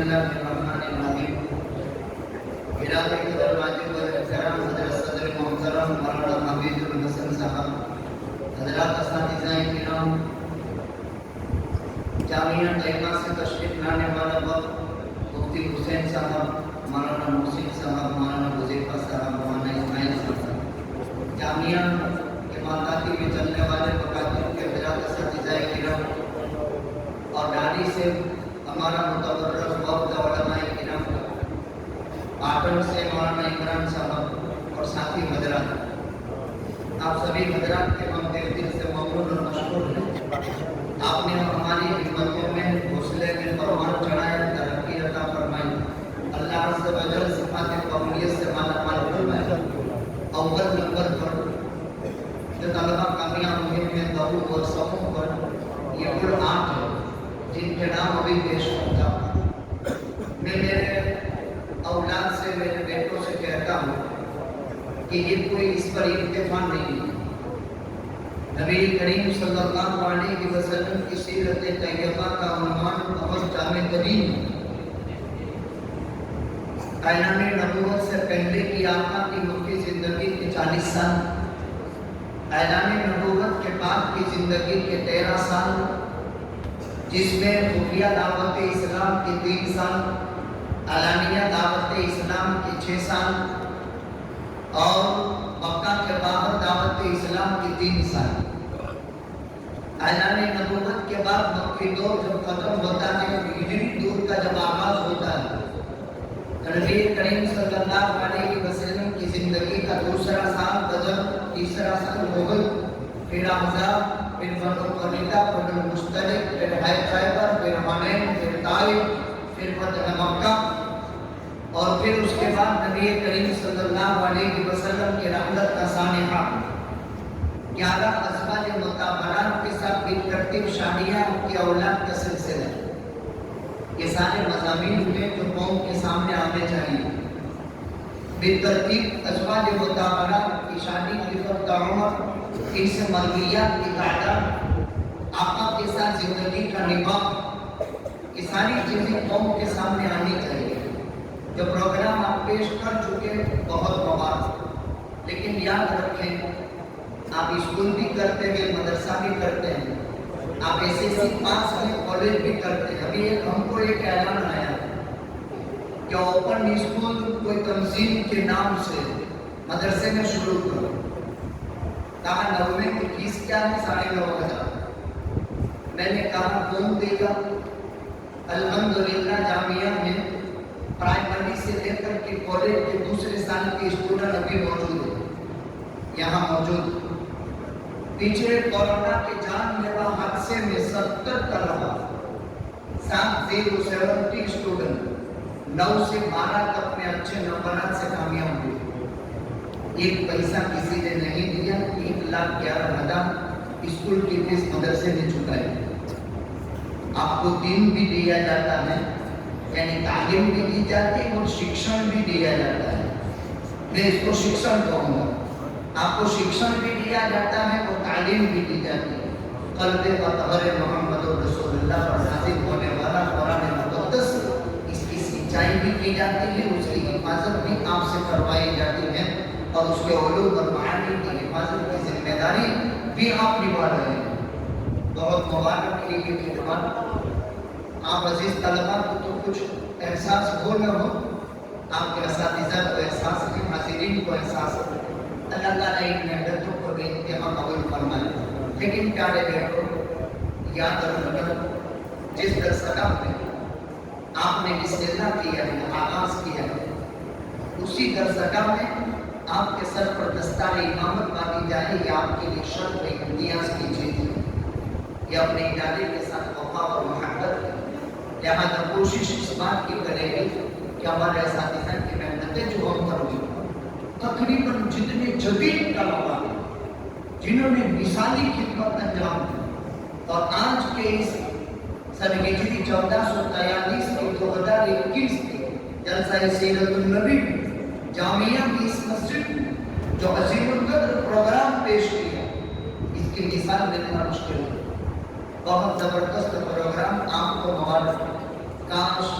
الله الرحمن الرحيم. علاقے کے دروازے پر احترام حضرت صدر محترم مولانا حمید الحسن صاحب، حضرات اساتذہ کرام، جامعہ طیبہ سے تشریف لانے والا وقت مفتی حسین صاحب، مولانا محسن صاحب، مولانا حذیفہ صاحب، مولانا اسماعیل صاحب، جامعہ کے ماتاتی میں چلنے والے مکاتب کے حضرات اساتذہ کرام اور ڈالی سے ہمارا متبرک وفد علماء کرام، پاٹن سے مولانا عمران صاحب اور ساتھی حضرات، آپ سبھی حضرات کے ہم دل سے ممنون اور مشکور ہیں۔ آپ نے ہماری ہمتوں میں حوصلے میں پروان چڑھایا، ترقی عطا فرمائی، اللہ عز و جل صفات قبولیت سے مالا مال فرمائے۔ اول نمبر پر جو طلبہ کامیاب ہوئے ہیں دعو اور صفوں پر یہ کل 8 ہے جن کے نام ابھی پیش کرتا ہوں۔ میں میرے اولاد سے، میرے بیٹوں سے کہتا ہوں کہ یہ کوئی اس پر اتفاق نہیں ہے۔ نبی کریم صلی اللہ علیہ وسلم کی سیرت طیبہ کا عنوان بہت جامع ترین ہے۔ اعلان نبوت سے پہلے کی آقا کی مکی زندگی کے 40 سال، اعلان نبوت کے بعد کی زندگی کے 13 سال، جس میں خفیہ دعوت اسلام کے 3 سال، علانیہ دعوت اسلام کے 6 سال اور مکہ کے باہر دعوت اسلام کے 3 سال۔ اعلان نبوت کے بعد مکی دور جب ختم ہوتا ہے، ہجری دور کا جب آغاز ہوتا ہے، نبی کریم صلی اللہ علیہ وسلم کی زندگی کا 2سرا سال بدر، 3سرا سال احد، پھر احزاب، پھر بنو قریظہ، پھر مستلق، پھر خیبر، پھر حنین، پھر طائف، پھر فتح مکہ، اور پھر اس کے بعد نبی کریم صلی اللہ علیہ وسلم کی رحمت کا سانحہ 11 ازواج مطہرات کے ساتھ بالترتیب شادیاں کی اولاد کا سلسلہ۔ یہ سارے مضامین ہیں جو قوم کے سامنے آنے چاہیے۔ بالترتیب ازواج مطہرات کی شادی کی فرد عمر، ان سے مرویات کی تعداد، آقا کے ساتھ زندگی کا نباہ، یہ ساری چیزیں قوم کے سامنے آنی چاہیے۔ جو پروگرام آپ پیش کر چکے بہت مبارک، لیکن یاد رکھیں آپ اسکول بھی کرتے ہیں، مدرسہ بھی کرتے ہیں، آپ SSC پاس ہیں، کالج بھی کرتے ہیں۔ ابھی ہم کو ایک اعلان آیا کہ اوپن اسکول کوئی تنظیم کے نام سے مدرسے میں شروع کرو۔ کہا 90 کی فیس کیا ہے؟ 9,500۔ میں نے کہا کون دے گا؟ الحمدللہ جامعہ میں پرائمری سے لے کر کے کالج کے 2سرے سال کے اسٹوڈنٹ ابھی موجود ہیں، یہاں موجود۔ پیچھے کورونا کے جان لیوا حادثے میں 70 طلبہ، 70 اسٹوڈنٹ 9 سے 12 تک میں اچھے نمبرات سے کامیاب ہوئے۔ 1 پیسہ کسی نے نہیں دیا، 1,11,000 اسکول کی فیس مدرسے نے چکائی۔ آپ کو دین بھی دیا جاتا ہے، یعنی تعلیم بھی دی جاتی ہے اور شکشن بھی دیا جاتا ہے۔ میں اس کو شکشن کہوں گا۔ آپ کو شکشن بھی دیا جاتا ہے اور تعلیم بھی دی جاتی ہے۔ قلب مطہر محمد رسول اللہ پر نازل ہونے والا قرآن مقدس، اس کی سینچائی بھی کی جاتی ہے، اس کی حفاظت بھی آپ سے کروائی جاتی ہے، اور اس کے علوم اور معانی کی حفاظت کی ذمہ داری بھی آپ نبھا رہے ہیں۔ بہت مبارک کی یہ خدمات۔ آپ عزیز طلباء کو تو کچھ احساس ہو نہ ہو، آپ کے اساتذہ کو احساس ہے، حاضرین کو احساس ہے۔ اللہ تعالیٰ ان محنتوں کو بے انتہا قبول فرمائے۔ لیکن پیارے بیٹوں، یاد رکھنا جس درسگاہ میں آپ نے بسم اللہ کیا ہے، آغاز کیا ہے، اسی درسگاہ میں آپ کے سر پر دستار امامت باندھی جائے، یہ آپ کے لیے شرف امتیاز کی چیز ہے۔ یہ اپنے ادارے کے ساتھ وفا اور محبت ہے، لہذا کوشش اس بات کی کرے گی کہ ہمارے اساتذہ کی محنتیں جو ہم پر ہوئی، تقریباً جتنے جدید طلباء ہیں جنہوں نے مثالی خدمت انجام دی، اور آج کے اس سن ہجری 1443 کے 2021 کے جلسہ سیرت النبی جامعہ کی اس مسجد میں جو عظیم القدر پروگرام پیش کیا، اس کی مثال دینا مشکل ہے۔ بہت زبردست پروگرام، آپ کو مبارک۔ کاش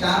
4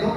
2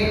1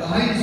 250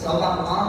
1.25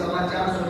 450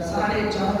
4.5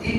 3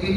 3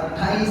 28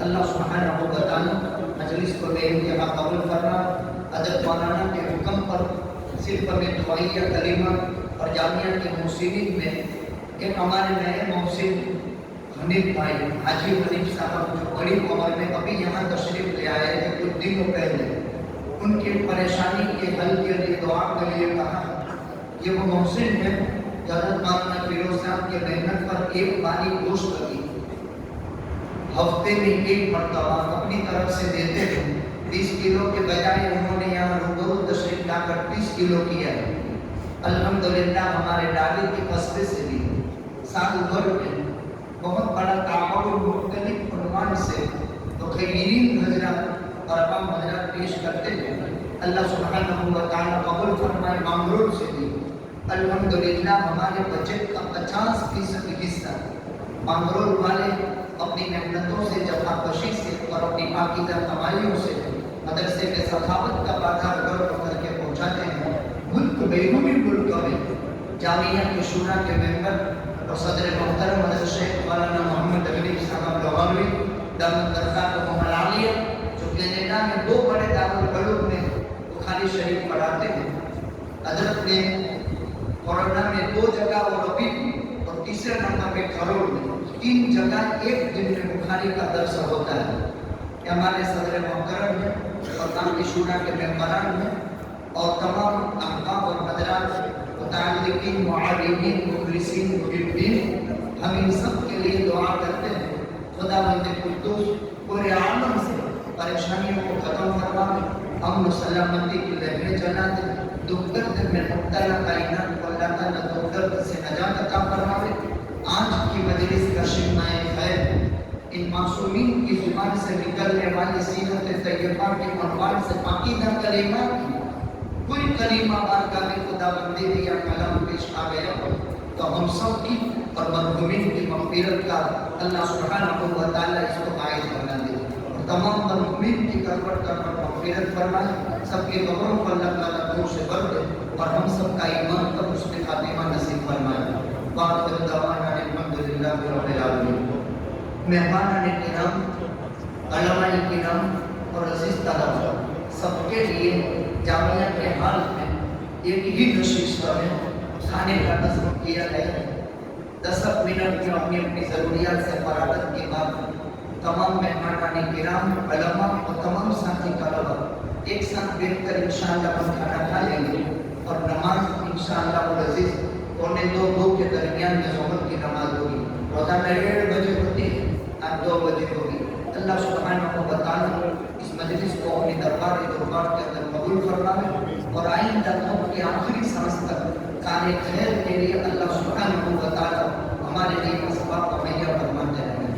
اللہ سبحانہ و تعالیٰ مجلس کو بے انتہا قبول فرما. حضرت مولانا کے حکم پر صرف میں دعائیہ کلمہ اور جامعہ کے محسنین میں ایک ہمارے نئے محسن حنیف بھائی حاجی حنیف صاحب جو بڑی عمر میں ابھی یہاں تشریف لے آئے تھے کچھ دنوں پہلے, ان کی پریشانی کے حل کے لیے دعا کے لیے کہا. یہ وہ محسن ہے جو حضرت مولانا فیروز صاحب کے محنت پر ایک باری گوشت کی ہفتے میں ایک مرتبہ اپنی طرف سے دیتے ہیں. 20 کلو کے بجائے انہوں نے یہاں روبرو تشریف لا کر 30 کلو کیا ہے. الحمدللہ ہمارے ڈالی کے قصبے سے بھی سال بھر میں بہت بڑا تعاون مختلف عنوان سے تو خیرین حضرات اور عوام حضرات پیش کرتے ہیں. اللہ سبحانہ و تعالیٰ قبول فرمائے. مانگرول سے بھی الحمدللہ ہمارے بجٹ کا 50% حصہ مانگرول والے اپنی محنتوں سے, جفاکشی سے اور اپنی پاکیزہ کمائیوں سے مدرسے میں سخاوت کا بازار گرم کر کے پہنچاتے ہیں. ملک بیرونی ملکوں میں جامعہ کے شورا کے ممبر اور صدر محترم حضرت شیخ مولانا محمد حنیف صاحب لغوی دامت برکاتہ العالیہ جو کینیڈا میں 2 بڑے دارالعلوم میں بخاری شریف پڑھاتے ہیں. حضرت نے کورونا میں 2 جگہ اور ابھی اور تیسرے نمبر میں کھروڑ میں 3 جگہ ایک دن میں بخاری کا درس ہوتا ہے. یہ ہمارے صدر محترم ہیں اور دامت شورا کے ممبران ہیں اور تمام احباب اور حضرات متعلقین معاونین مخلصین محبین ہم ان سب کے لیے دعا کرتے ہیں. خدا بند قدوس پورے عالم سے پریشانیوں کو ختم فرمائے, امن و سلامتی کی لہریں چلا دے, دکھ درد میں مبتلا کائنات کو اللہ تعالیٰ دکھ درد سے نجات عطا فرمائے. آج کی مجلس کا شمائے خیر ان معصومین کی زبان سے نکلنے والی سیرت طیبہ کے عنوان سے پاکیزہ کلمہ کوئی کلمہ بارگاہ خدا بندی یا کلام پیش آ گیا تو ہم سب کی اور مرحومین کی مغفرت کا اللہ سبحانہ و تعالیٰ اس کو باعث بنا دے. تمام مرحومین کی کروٹ کر مغفرت فرمائے, سب کے قبروں کو اللہ تعالیٰ نور سے بھر دے اور ہم سب کا ایمان پر اس کے خاتمہ نصیب فرمائے. وآخر دعوانا الحمدللہ رب العالمین. مہمانان کرام, علماء کرام اور عزیز طلباء سب کے لیے جامعہ کے حال میں ایک ہی نشست ہے, کھانے کا نظم کیا ہے. 10 منٹ میں اپنی اپنی ضروریات سے فراغت کے بعد تمام مہمانان کرام, علماء اور تمام ساتھی طلباء ایک ساتھ بیٹھ کر انشاءاللہ ہم کھانا کھا لیں گے اور نماز انشاءاللہ العزیز 1:45 کے درمیان میں ظہر کی نماز ہوگی. روزانہ 1:30 بجے ہوتی ہے, آج 2 بجے ہوگی. اللہ سبحانہ و تعالیٰ اس مجلس کو اپنی دربار کے اندر قبول فرمائے اور آئندہ قوم کی آخری سانس تک کار خیر کے لیے اللہ سبحانہ و تعالیٰ ہمارے لیے اسباب مہیا فرماتے رہیں.